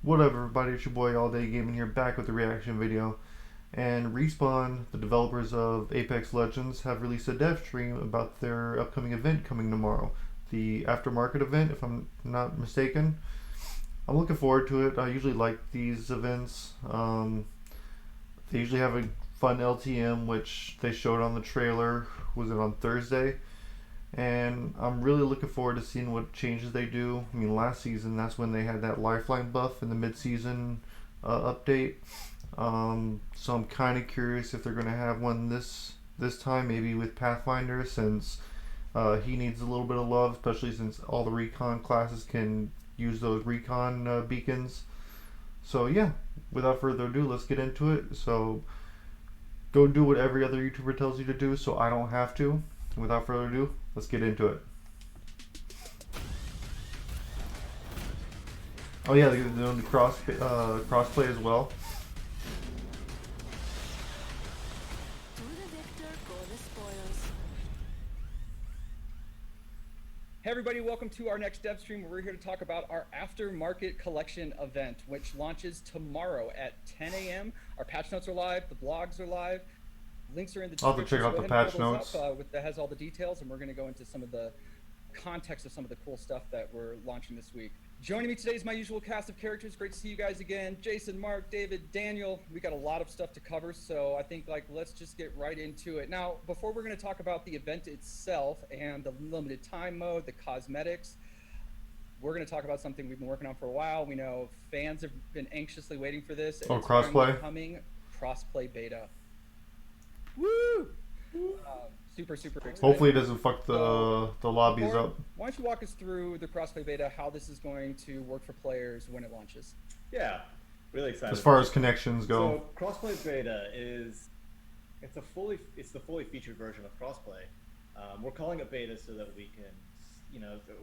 What up, everybody? It's your boy All Day Gaming here, back with a reaction video. And Respawn, the developers of Apex Legends, have released a dev stream about their upcoming event coming tomorrow, the aftermarket event, if I'm not mistaken. I'm looking forward to it. I usually like these events. They usually have a fun LTM, which they showed on the trailer. Was it on Thursday? And I'm really looking forward to seeing what changes they do. I mean, last season, that's when they had that lifeline buff in the mid-season update. So I'm kind of curious if they're going to have one this time, maybe with Pathfinder, since he needs a little bit of love, especially since all the recon classes can use those recon beacons. So yeah, without further ado, let's get into it. So go do what every other YouTuber tells you to do, so I don't have to. Without further ado, let's get into it. Oh yeah, they're doing the crossplay as well. Hey everybody, welcome to our next dev stream where we're here to talk about our aftermarket collection event, which launches tomorrow at 10 a.m. Our patch notes are live, the blogs are live, links are in the description. I'll have to check out the patch notes. That has all the details, and we're going to go into some of the context of some of the cool stuff that we're launching this week. Joining me today is my usual cast of characters. Great to see you guys again. Jason, Mark, David, Daniel. We got a lot of stuff to cover, so I think let's just get right into it. Now, before we're going to talk about the event itself and the limited time mode, the cosmetics, we're going to talk about something we've been working on for a while. We know fans have been anxiously waiting for this. Oh, crossplay. Coming, crossplay beta. Woo! Super excited. Hopefully it doesn't fuck the lobbies up. Why don't you walk us through the crossplay beta, how this is going to work for players when it launches? Yeah, really excited. As far as connections go. So crossplay beta is it's the fully featured version of crossplay. We're calling it beta so that we can,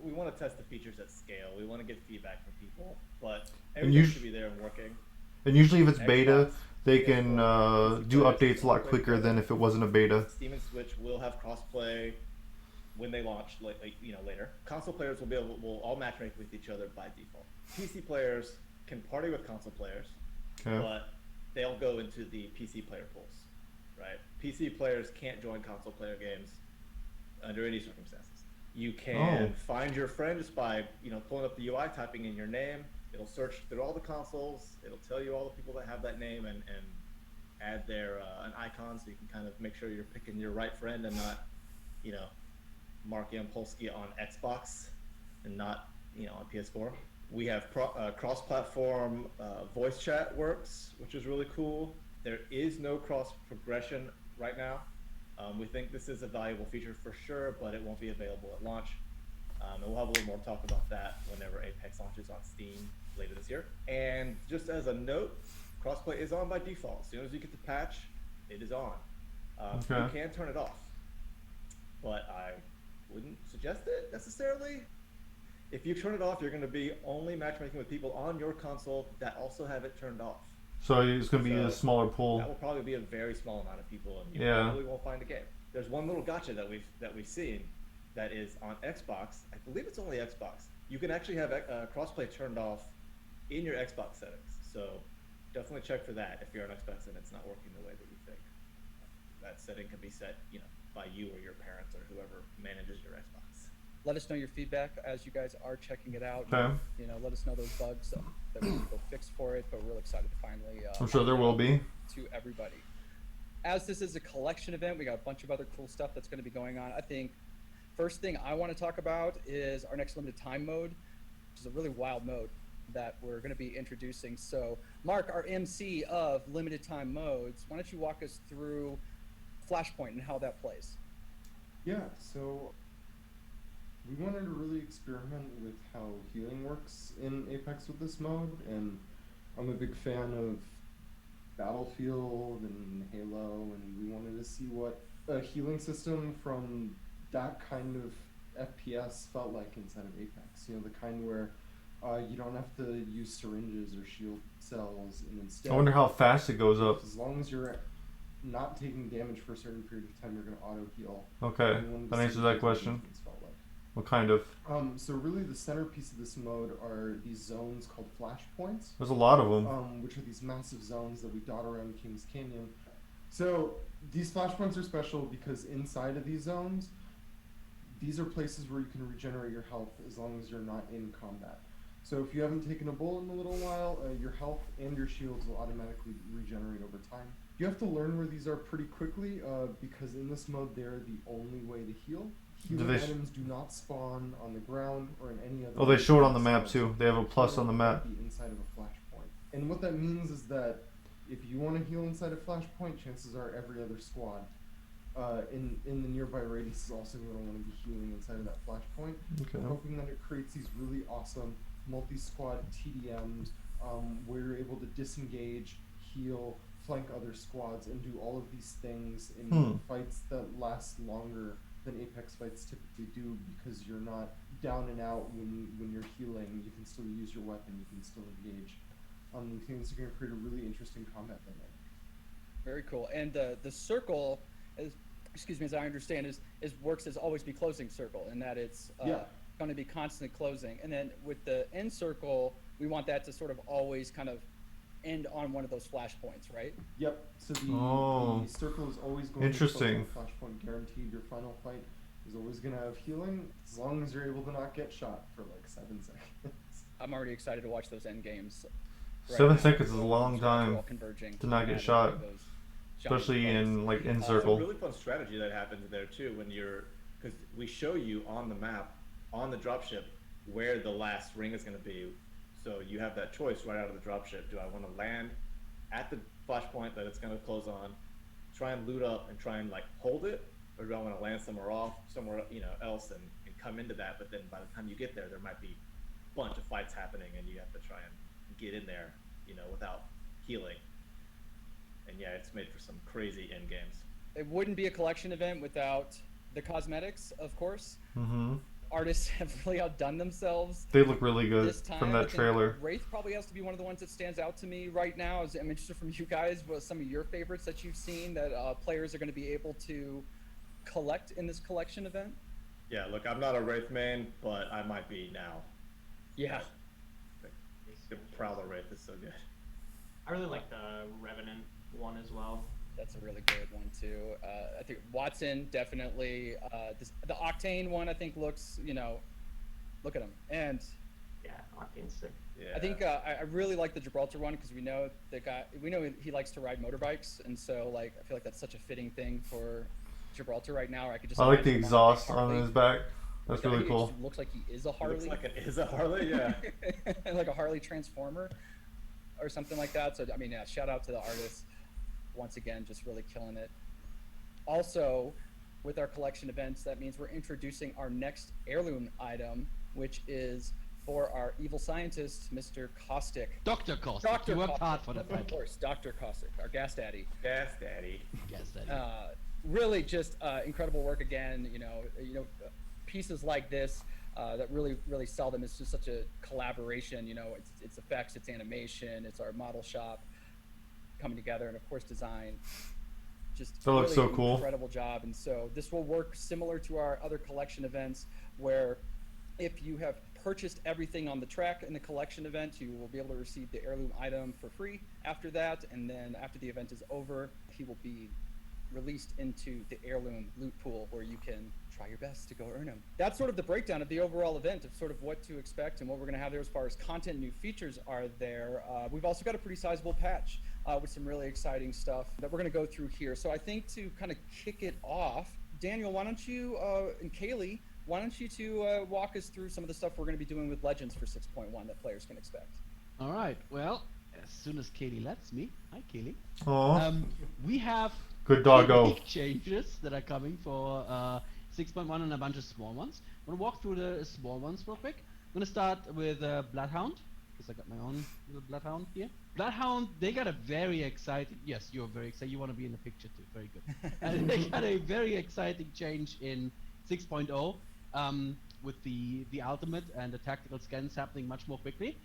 we want to test the features at scale. We want to get feedback from people, but everything should be there and working. And usually if it's beta, they can do updates a lot quicker than if it wasn't a beta. Steam and Switch will have crossplay when they launch, later. Console players will all matchmake with each other by default. PC players can party with console players, but they'll go into the PC player pools, right? PC players can't join console player games under any circumstances. You can find your friend just by pulling up the UI, typing in your name. It'll search through all the consoles. It'll tell you all the people that have that name and add their an icon, so you can kind of make sure you're picking your right friend and not, Mark Yampolsky on Xbox and not, on PS4. We have cross-platform voice chat works, which is really cool. There is no cross progression right now. We think this is a valuable feature for sure, but it won't be available at launch. And we'll have a little more talk about that whenever Apex launches on Steam later this year. And just as a note, crossplay is on by default. As soon as you get the patch, it is on. You can turn it off, but I wouldn't suggest it necessarily. If you turn it off, you're going to be only matchmaking with people on your console that also have it turned off. So it's going to be a smaller pool. That will probably be a very small amount of people, and you probably won't find a game. There's one little gotcha that we've seen that is on Xbox. I believe it's only Xbox. You can actually have crossplay turned off in your Xbox settings. So definitely check for that if you're on Xbox and it's not working the way that you think. That setting can be set, by you or your parents or whoever manages your Xbox. Let us know your feedback as you guys are checking it out. Okay. Let us know those bugs that we can go fix for it. But we're really excited to finally. I'm sure there will be. To everybody. As this is a collection event, we got a bunch of other cool stuff that's going to be going on. I think first thing I want to talk about is our next limited time mode, which is a really wild mode that we're going to be introducing. So, Mark, our MC of limited time modes, why don't you walk us through Flashpoint and how that plays? Yeah, so we wanted to really experiment with how healing works in Apex with this mode, and I'm a big fan of Battlefield and Halo, and we wanted to see what a healing system from that kind of FPS felt like inside of Apex. The kind where you don't have to use syringes or shield cells, and instead, I wonder how fast it goes up. as long as you're not taking damage for a certain period of time, you're going to auto heal. Okay, that answers that question. What kind of? So really the centerpiece of this mode are these zones called flashpoints, There's a lot of them. which are these massive zones that we dot around Kings Canyon. So these flashpoints are special because inside of these zones, these are places where you can regenerate your health as long as you're not in combat. So if you haven't taken a bullet in a little while, your health and your shields will automatically regenerate over time. You have to learn where these are pretty quickly because in this mode they're the only way to heal. Healing items do not spawn on the ground or in any other. Oh, they show it on the map too. They have a plus on the map. Inside of a flashpoint, and what that means is that if you want to heal inside a flashpoint, chances are every other squad in the nearby radius is also going to want to be healing inside of that flashpoint. Okay. We're hoping that it creates these really awesome multi-squad TDMs where you're able to disengage, heal, flank other squads, and do all of these things in fights that last longer than Apex fights typically do because you're not down and out when you're healing. You can still use your weapon, you can still engage. We think this is going to create a really interesting combat dynamic. Very cool. And the circle, as I understand, is works as always be closing circle, in that it's going to be constantly closing. And then with the end circle, we want that to sort of always kind of end on one of those flashpoints, right? Yep. So the circle is always going to close on a flashpoint, guaranteed. Your final fight is always going to have healing as long as you're able to not get shot for like 7 seconds. I'm already excited to watch those end games. 7 seconds is a long time to not get shot, especially in like in circle. It's a really fun strategy that happens there too when because we show you on the map on the dropship where the last ring is going to be, so you have that choice right out of the dropship. Do I want to land at the flashpoint that it's going to close on, try and loot up and try and like hold it, or do I want to land somewhere else and come into that? But then by the time you get there might be a bunch of fights happening and you have to try and get in there, without healing. And yeah, it's made for some crazy end games. It wouldn't be a collection event without the cosmetics, of course. Mm-hmm. Artists have really outdone themselves. They look really good this time. from that trailer. Wraith probably has to be one of the ones that stands out to me right now. I'm interested from you guys, what some of your favorites that you've seen that players are going to be able to collect in this collection event. Yeah, look, I'm not a Wraith main, but I might be now. Yeah. The Prowler Wraith is so good. I really like the Revenant one as well. That's a really good one too. I think Watson definitely. The Octane one I think looks, look at him. And yeah, Octane's sick. Yeah. I think I really like the Gibraltar one because we know he likes to ride motorbikes, and so like I feel like that's such a fitting thing for Gibraltar right now. I like the exhaust on his back. That's really cool. It looks like he is a Harley. Looks like it is a Harley, yeah. Like a Harley Transformer or something like that. So, I mean, yeah, shout out to the artists. Once again, just really killing it. Also, with our collection events, that means we're introducing our next heirloom item, which is for our evil scientist, Mr. Caustic. Dr. Caustic. You worked hard for that. Of course, Dr. Caustic, our gas daddy. Gas daddy. Gas daddy. Really just incredible work again. Pieces like this that really sell them. It's just such a collaboration. It's effects, it's animation, it's our model shop coming together, and of course design. Just that looks so cool. Incredible job. And so this will work similar to our other collection events, where if you have purchased everything on the track in the collection event, you will be able to receive the heirloom item for free after that. And then after the event is over, he will be released into the heirloom loot pool where you can try your best to go earn them. That's sort of the breakdown of the overall event, of sort of what to expect and what we're going to have there as far as content. New features are there. We've also got a pretty sizable patch with some really exciting stuff that we're going to go through here. So I think to kind of kick it off, Daniel, why don't you and Kaylee, why don't you two walk us through some of the stuff we're going to be doing with Legends for 6.1 that players can expect? All right. Well, as soon as Kaylee lets me. Hi, Kaylee. Aww. We have good doggo big changes that are coming for 6.1 and a bunch of small ones. I'm going to walk through the small ones real quick. I'm going to start with Bloodhound, because I got my own little Bloodhound here. Bloodhound, they got a very exciting... Yes, you're very excited. You want to be in the picture too. Very good. They got a very exciting change in 6.0 with the ultimate and the tactical scans happening much more quickly.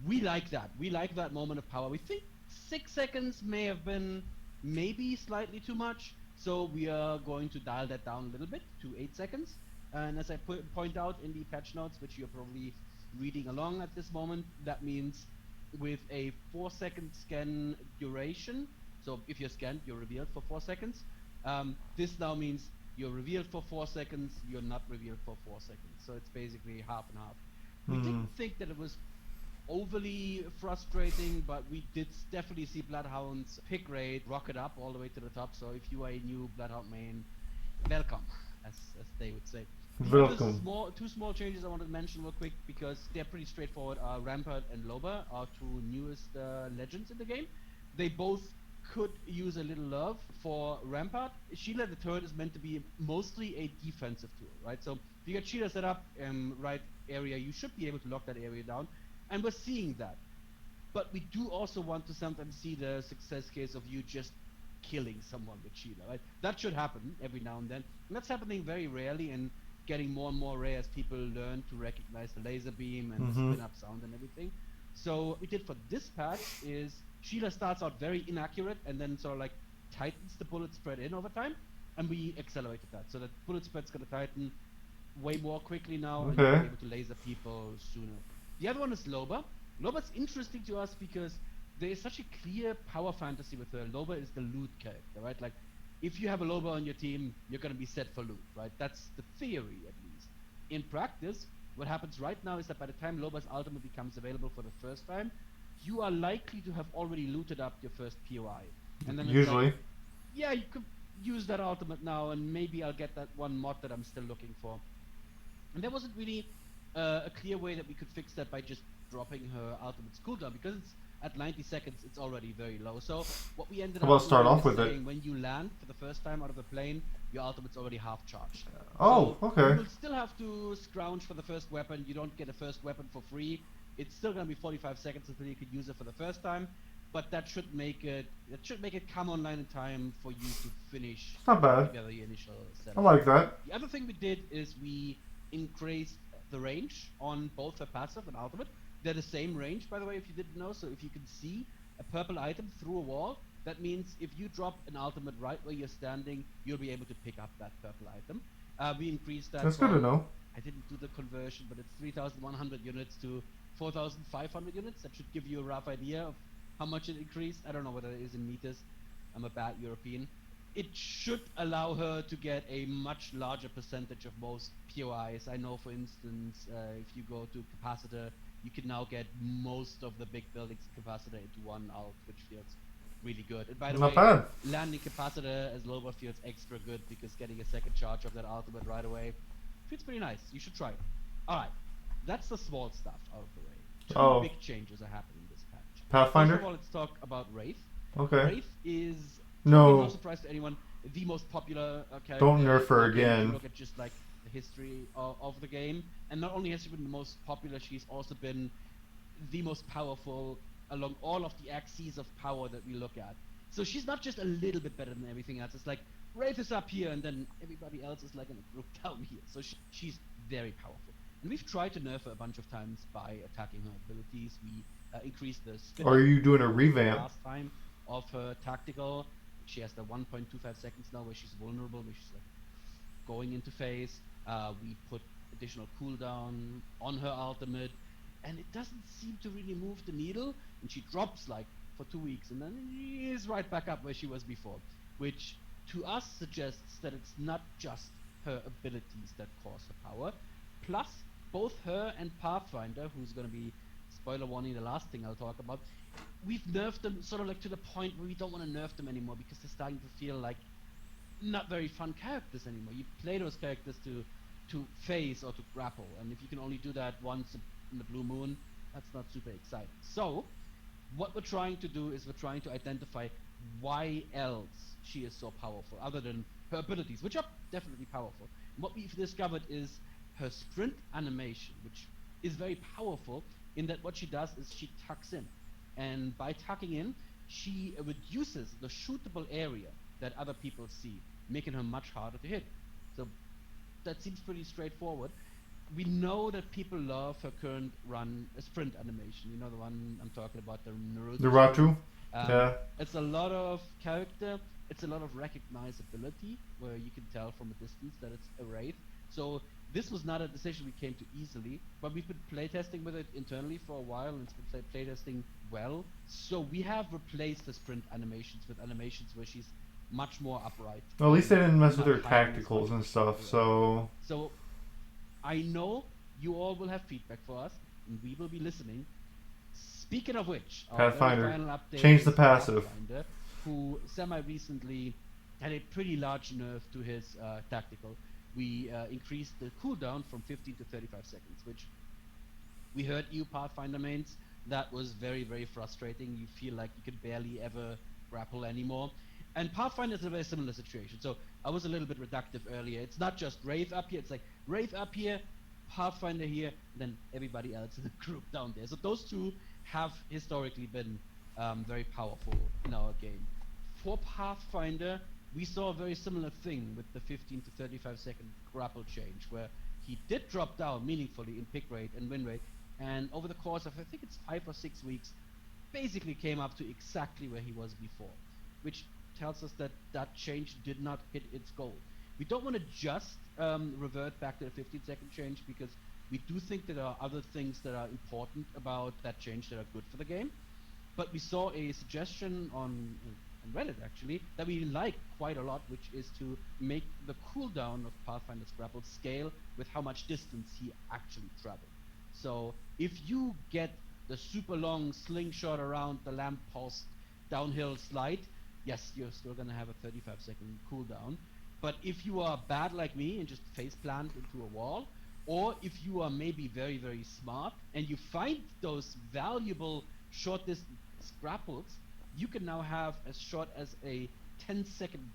We like that. We like that moment of power. We think 6 seconds may have been maybe slightly too much. So we are going to dial that down a little bit to 8 seconds. And as I point out in the patch notes, which you're probably reading along at this moment, that means with a 4-second scan duration. So if you're scanned, you're revealed for 4 seconds. This now means you're revealed for 4 seconds, you're not revealed for 4 seconds. So it's basically half and half. We didn't think that it was overly frustrating, but we did definitely see Bloodhound's pick rate rocket up all the way to the top. So if you are a new Bloodhound main, welcome, as they would say. Welcome. Two small changes I wanted to mention real quick because they're pretty straightforward. Rampart and Loba are two newest legends in the game. They both could use a little love. For Rampart, Sheila the turret is meant to be mostly a defensive tool, right? So if you get Sheila set up right area, you should be able to lock that area down, and we're seeing that. But we do also want to sometimes see the success case of you just killing someone with Sheila, right? That should happen every now and then, and that's happening very rarely and getting more and more rare as people learn to recognize the laser beam and the spin up sound and everything. So what we did for this patch is Sheila starts out very inaccurate and then sort of like tightens the bullet spread in over time, and we accelerated that so that bullet spread's gonna tighten way more quickly now and you'll be able to laser people sooner. The other one is Loba. Loba's interesting to us because there is such a clear power fantasy with her. Loba is the loot character, right? Like, if you have a Loba on your team, you're gonna be set for loot, right? That's the theory, at least. In practice, what happens right now is that by the time Loba's ultimate becomes available for the first time, you are likely to have already looted up your first POI. And then Usually. Like, yeah, you could use that ultimate now, and maybe I'll get that one mod that I'm still looking for. And there wasn't really a clear way that we could fix that by just dropping her ultimate's cooldown, because it's at 90 seconds, it's already very low. So what we ended up doing start off is with saying it? when you land for the first time out of the plane, your ultimate's already half charged. Oh, so okay. You will still have to scrounge for the first weapon. You don't get a first weapon for free. It's still gonna be 45 seconds until you could use it for the first time. But that should make it come online in time for you to finish It's not bad. together the initial setup. I like that. The other thing we did is we increased the range on both the passive and ultimate. They're the same range, by the way, if you didn't know. So if you can see a purple item through a wall, that means if you drop an ultimate right where you're standing, you'll be able to pick up that purple item. We increased that. That's good to know. I didn't do the conversion, but it's 3,100 units to 4,500 units. That should give you a rough idea of how much it increased. I don't know what it is in meters. I'm a bad European. It should allow her to get a much larger percentage of most POIs. I know, for instance, if you go to Capacitor, you can now get most of the big buildings Capacitor into one out, which feels really good. And by the Not way, bad. landing Capacitor as Loba feels extra good because getting a second charge of that ultimate right away feels pretty nice. You should try it. Alright, that's the small stuff out of the way. Two big changes are happening this patch. Pathfinder? First of all, let's talk about Wraith. Okay. Wraith is, No. no surprise to anyone, the most popular character. Don't nerf her in the game. If you again. look at just like the history of the game, and not only has she been the most popular, she's also been the most powerful along all of the axes of power that we look at. So she's not just a little bit better than everything else. It's like Wraith is up here, and then everybody else is like in a group down here. So she's very powerful. And we've tried to nerf her a bunch of times by attacking her abilities. We increased the spin. Or are you doing a revamp? Last time of her tactical. She has the 1.25 seconds now where she's vulnerable, where she's like going into phase. We put additional cooldown on her ultimate, and it doesn't seem to really move the needle, and she drops like for 2 weeks and then is right back up where she was before, which to us suggests that it's not just her abilities that cause her power, plus both her and Pathfinder, who's going to be, spoiler warning, the last thing I'll talk about, we've nerfed them sort of like to the point where we don't want to nerf them anymore because they're starting to feel like not very fun characters anymore. You play those characters to phase or to grapple, and if you can only do that once in the blue moon, that's not super exciting. So what we're trying to do is we're trying to identify why else she is so powerful other than her abilities, which are definitely powerful. And what we've discovered is her sprint animation, which is very powerful in that what she does is she tucks in, and by tucking in she reduces the shootable area that other people see, making her much harder to hit. So that seems pretty straightforward. We know that people love her current run sprint animation. You know the one I'm talking about, the Naruto. The Ratu? Yeah. It's a lot of character, it's a lot of recognizability, where you can tell from a distance that it's a Wraith. So this was not a decision we came to easily, but we've been playtesting with it internally for a while, and it's been playtesting well. So we have replaced the sprint animations with animations where she's much more upright. Well, at least they didn't mess with not her hiding as tacticals much and as stuff. she So So I know you all will have feedback for us, and we will be listening. Speaking of which, our very Pathfinder. final update Change the is passive. Pathfinder, who semi-recently had a pretty large nerf to his tactical. We increased the cooldown from 15 to 35 seconds, which we heard you Pathfinder mains. That was very, very frustrating. You feel like you could barely ever grapple anymore. And Pathfinder is a very similar situation. So I was a little bit reductive earlier. It's not just Wraith up here. It's like Wraith up here, Pathfinder here, then everybody else in the group down there. So those two have historically been very powerful in our game. For Pathfinder, we saw a very similar thing with the 15 to 35 second grapple change, where he did drop down meaningfully in pick rate and win rate, and over the course of I think it's 5 or 6 weeks, basically came up to exactly where he was before, which tells us that that change did not hit its goal. We don't want to just revert back to the 15-second change, because we do think that there are other things that are important about that change that are good for the game. But we saw a suggestion on Reddit actually that we like quite a lot, which is to make the cooldown of Pathfinder's grapple scale with how much distance he actually traveled. So if you get the super long slingshot around the lamppost downhill slide, yes, you're still gonna have a 35-second cooldown. But if you are bad like me and just face plant into a wall, or if you are maybe very, very smart and you find those valuable short distance grapples, you can now have as short as a 10-second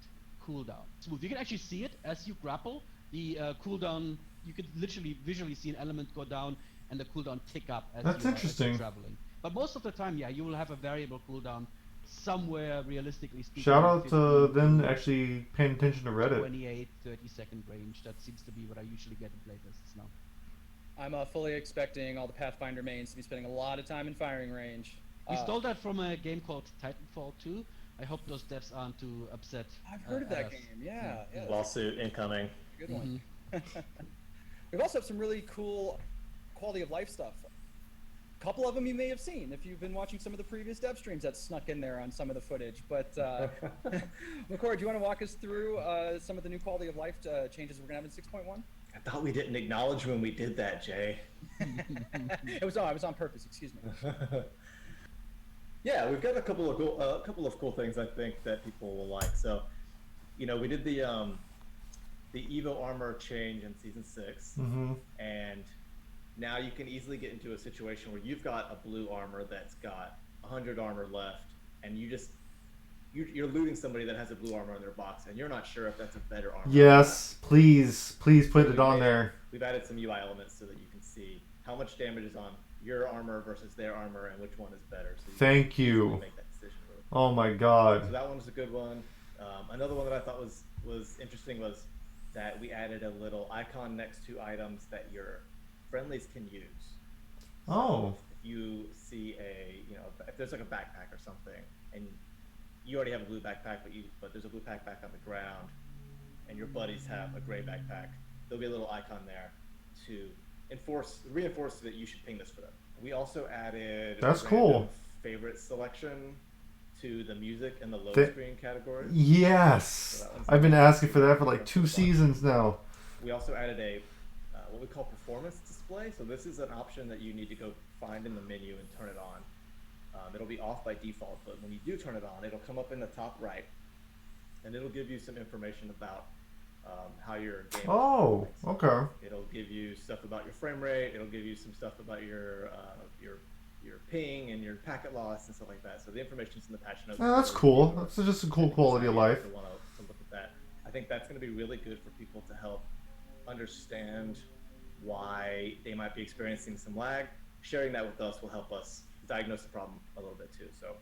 cooldown. Smooth. You can actually see it as you grapple. The cooldown, you could literally visually see an element go down and the cooldown tick up as That's interesting. you're traveling. But most of the time, yeah, you will have a variable cooldown somewhere, realistically speaking. shout out 15 to them actually paying attention to Reddit. 28, 30-second range. That seems to be what I usually get in playtests now. I'm fully expecting all the Pathfinder mains to be spending a lot of time in firing range. We stole that from a game called Titanfall 2. I hope those devs aren't too upset. I've heard of that us. game. Yeah, yeah. Lawsuit incoming. Good one. We've also have some really cool quality of life stuff. A couple of them you may have seen if you've been watching some of the previous dev streams that snuck in there on some of the footage. But McCord, do you want to walk us through some of the new quality of life changes we're gonna have in 6.1? I thought we didn't acknowledge when we did that, Jay. It was on purpose. Excuse me. Yeah, we've got a couple of cool things I think that people will like. So, you know, we did the Evo armor change in season 6, and now you can easily get into a situation where you've got a blue armor that's got 100 armor left, and you're looting somebody that has a blue armor in their box, and you're not sure if that's a better armor. Yes, please put it on there. We've added some UI elements so that you can see how much damage is on your armor versus their armor and which one is better. So Thank can you. make that decision really quick. Oh my god. So that one's a good one. Another one that I thought was interesting was that we added a little icon next to items that your friendlies can use. So Oh. if you see if there's like a backpack or something, and you already have a blue backpack, but there's a blue backpack on the ground, and your buddies have a gray backpack, there'll be a little icon there to reinforce that you should ping this for them. We also added That's a cool. random favorite selection to the music and the load screen category. Yes. So that one's I've been nice. asking for that for like 2 seasons now. We also added a what we call performance display. So this is an option that you need to go find in the menu and turn it on. It'll be off by default, but when you do turn it on, it'll come up in the top right, and it'll give you some information about how your game is Oh, performing. okay. It'll give you stuff about your frame rate. It'll give you some stuff about your ping and your packet loss and stuff like that. So the information's in the patch notes. Oh, that's So cool. you That's just a cool quality of life. to want to look at that. I think that's going to be really good for people to help understand why they might be experiencing some lag. Sharing that with us will help us diagnose the problem a little bit too. So,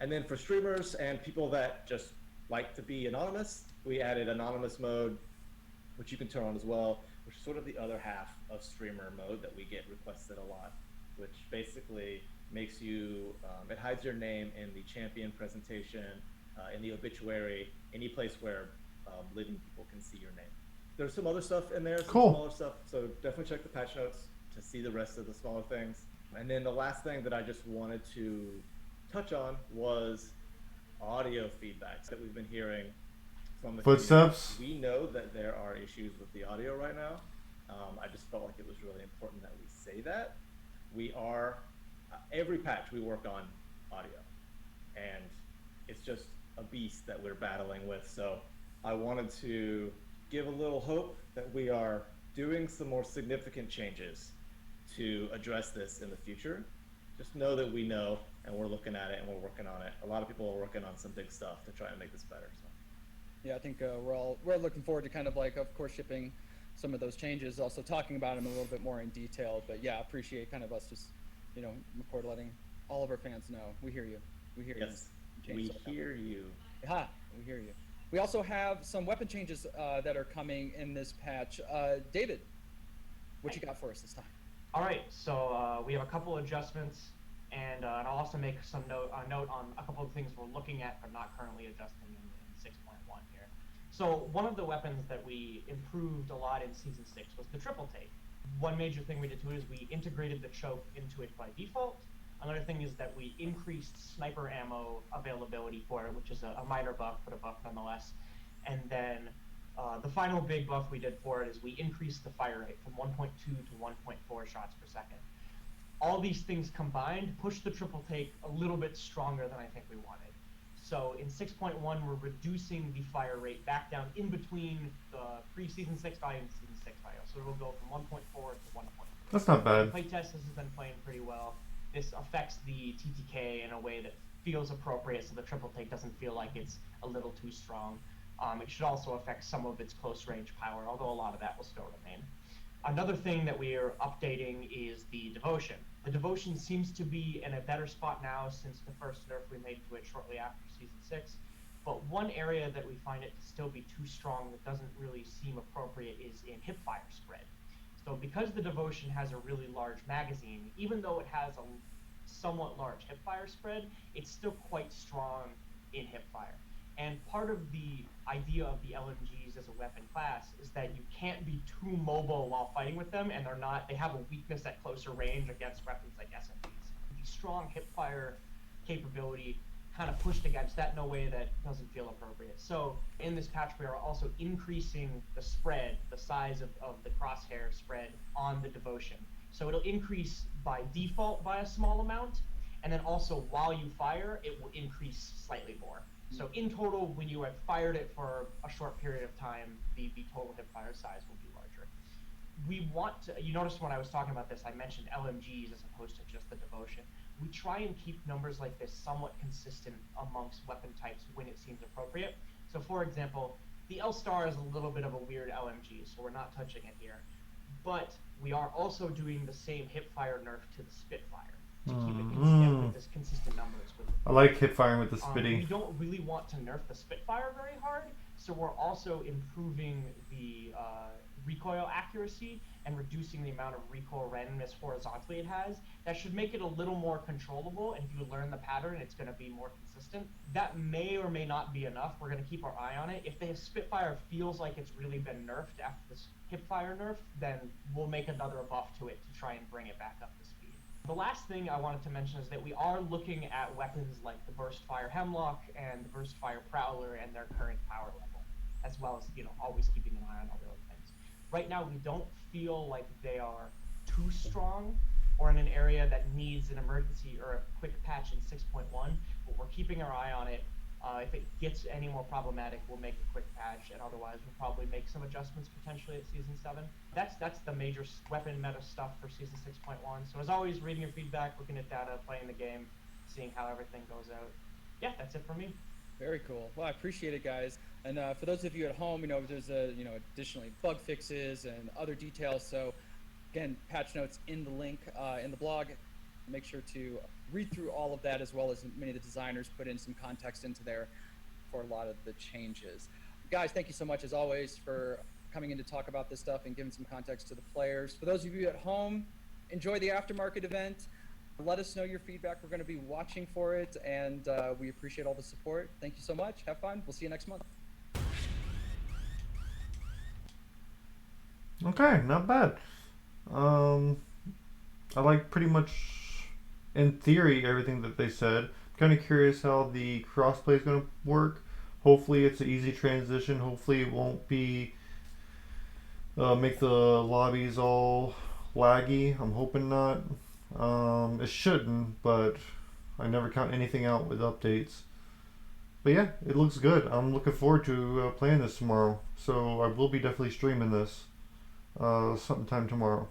and then for streamers and people that just like to be anonymous, we added anonymous mode, which you can turn on as well, which is sort of the other half of streamer mode that we get requested a lot, which basically makes you, it hides your name in the champion presentation, in the obituary, any place where living people can see your name. there's some other stuff in there, some Cool. smaller stuff. So definitely check the patch notes to see the rest of the smaller things. And then the last thing that I just wanted to touch on was audio feedbacks that we've been hearing from the Footsteps. community. We know that there are issues with the audio right now. I just felt like it was really important that we say that. We are, every patch we work on audio, and it's just a beast that we're battling with. So I wanted to give a little hope that we are doing some more significant changes to address this in the future. Just know that we know, and we're looking at it and we're working on it. A lot of people are working on some big stuff to try and make this better. So. Yeah, I think we're looking forward to kind of like, of course, shipping some of those changes, also talking about them a little bit more in detail. But yeah, appreciate kind of us just, you know, McCord letting all of our fans know. We hear you. We hear yes, you. we hear you. Ha, we hear you. We also have some weapon changes that are coming in this patch. David, what you got for us this time? All right, so we have a couple adjustments, and I'll also make some note on a couple of things we're looking at but not currently adjusting in 6.1 here. So one of the weapons that we improved a lot in Season 6 was the triple take. One major thing we did to it is we integrated the choke into it by default. Another thing is that we increased sniper ammo availability for it, which is a minor buff, but a buff nonetheless. And then the final big buff we did for it is we increased the fire rate from 1.2 to 1.4 shots per second. All these things combined pushed the triple take a little bit stronger than I think we wanted. So in 6.1, we're reducing the fire rate back down in between the pre-Season 6 value and Season 6 value. So it'll go from 1.4 to 1.4. That's not bad. Playtest, this has been playing pretty well. This affects the TTK in a way that feels appropriate, so the triple take doesn't feel like it's a little too strong. It should also affect some of its close range power, although a lot of that will still remain. Another thing that we are updating is the devotion. The devotion seems to be in a better spot now since the first nerf we made to it shortly after Season 6. But one area that we find it to still be too strong that doesn't really seem appropriate is in hipfire spread. So because the devotion has a really large magazine, even though it has a somewhat large hipfire spread, it's still quite strong in hipfire. And part of the idea of the LMGs as a weapon class is that you can't be too mobile while fighting with them, and they have a weakness at closer range against weapons like SMGs. The strong hipfire capability kind of pushed against that in a way that doesn't feel appropriate. So in this patch, we are also increasing the spread, the size of the crosshair spread on the devotion. So it'll increase by default by a small amount, and then also while you fire, it will increase slightly more. So in total, when you have fired it for a short period of time, the total hipfire size will be larger. We want to, you noticed when I was talking about this, I mentioned LMGs as opposed to just the devotion. We try and keep numbers like this somewhat consistent amongst weapon types when it seems appropriate. So for example, the L-Star is a little bit of a weird LMG, so we're not touching it here. But we are also doing the same hipfire nerf to the Spitfire to keep it with this consistent numbers. I like hip firing with the Spitty. We don't really want to nerf the Spitfire very hard, so we're also improving the recoil accuracy and reducing the amount of recoil randomness horizontally it has. That should make it a little more controllable, and if you learn the pattern, it's going to be more consistent. That may or may not be enough. We're going to keep our eye on it. If the Spitfire feels like it's really been nerfed after this hipfire nerf, then we'll make another buff to it to try and bring it back up to speed. The last thing I wanted to mention is that we are looking at weapons like the Burst Fire Hemlock and the Burst Fire Prowler and their current power level, as well as, you know, always keeping an eye on all the other things. Right now, we don't feel like they are too strong or in an area that needs an emergency or a quick patch in 6.1, but we're keeping our eye on it. If it gets any more problematic, we'll make a quick patch, and otherwise we'll probably make some adjustments potentially at Season 7. That's the major weapon meta stuff for Season 6.1. So as always, reading your feedback, looking at data, playing the game, seeing how everything goes out. Yeah, that's it for me. Very cool. Well, I appreciate it, guys. And for those of you at home, you know, there's additionally bug fixes and other details. So again, patch notes in the link in the blog. Make sure to read through all of that, as well as many of the designers put in some context into there for a lot of the changes. Guys, thank you so much as always for coming in to talk about this stuff and giving some context to the players. For those of you at home, enjoy the aftermarket event. Let us know your feedback. We're going to be watching for it, and we appreciate all the support. Thank you so much. Have fun. We'll see you next month. Okay, not bad. Um, I like pretty much, in theory, everything that they said. Kind of curious how the crossplay is going to work. Hopefully, it's an easy transition. Hopefully, it won't be make the lobbies all laggy. I'm hoping not. It shouldn't, but I never count anything out with updates. But yeah, it looks good. I'm looking forward to playing this tomorrow. So I will be definitely streaming this sometime tomorrow.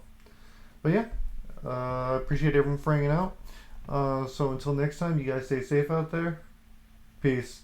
But yeah, I appreciate everyone for hanging out. So until next time, you guys stay safe out there. Peace.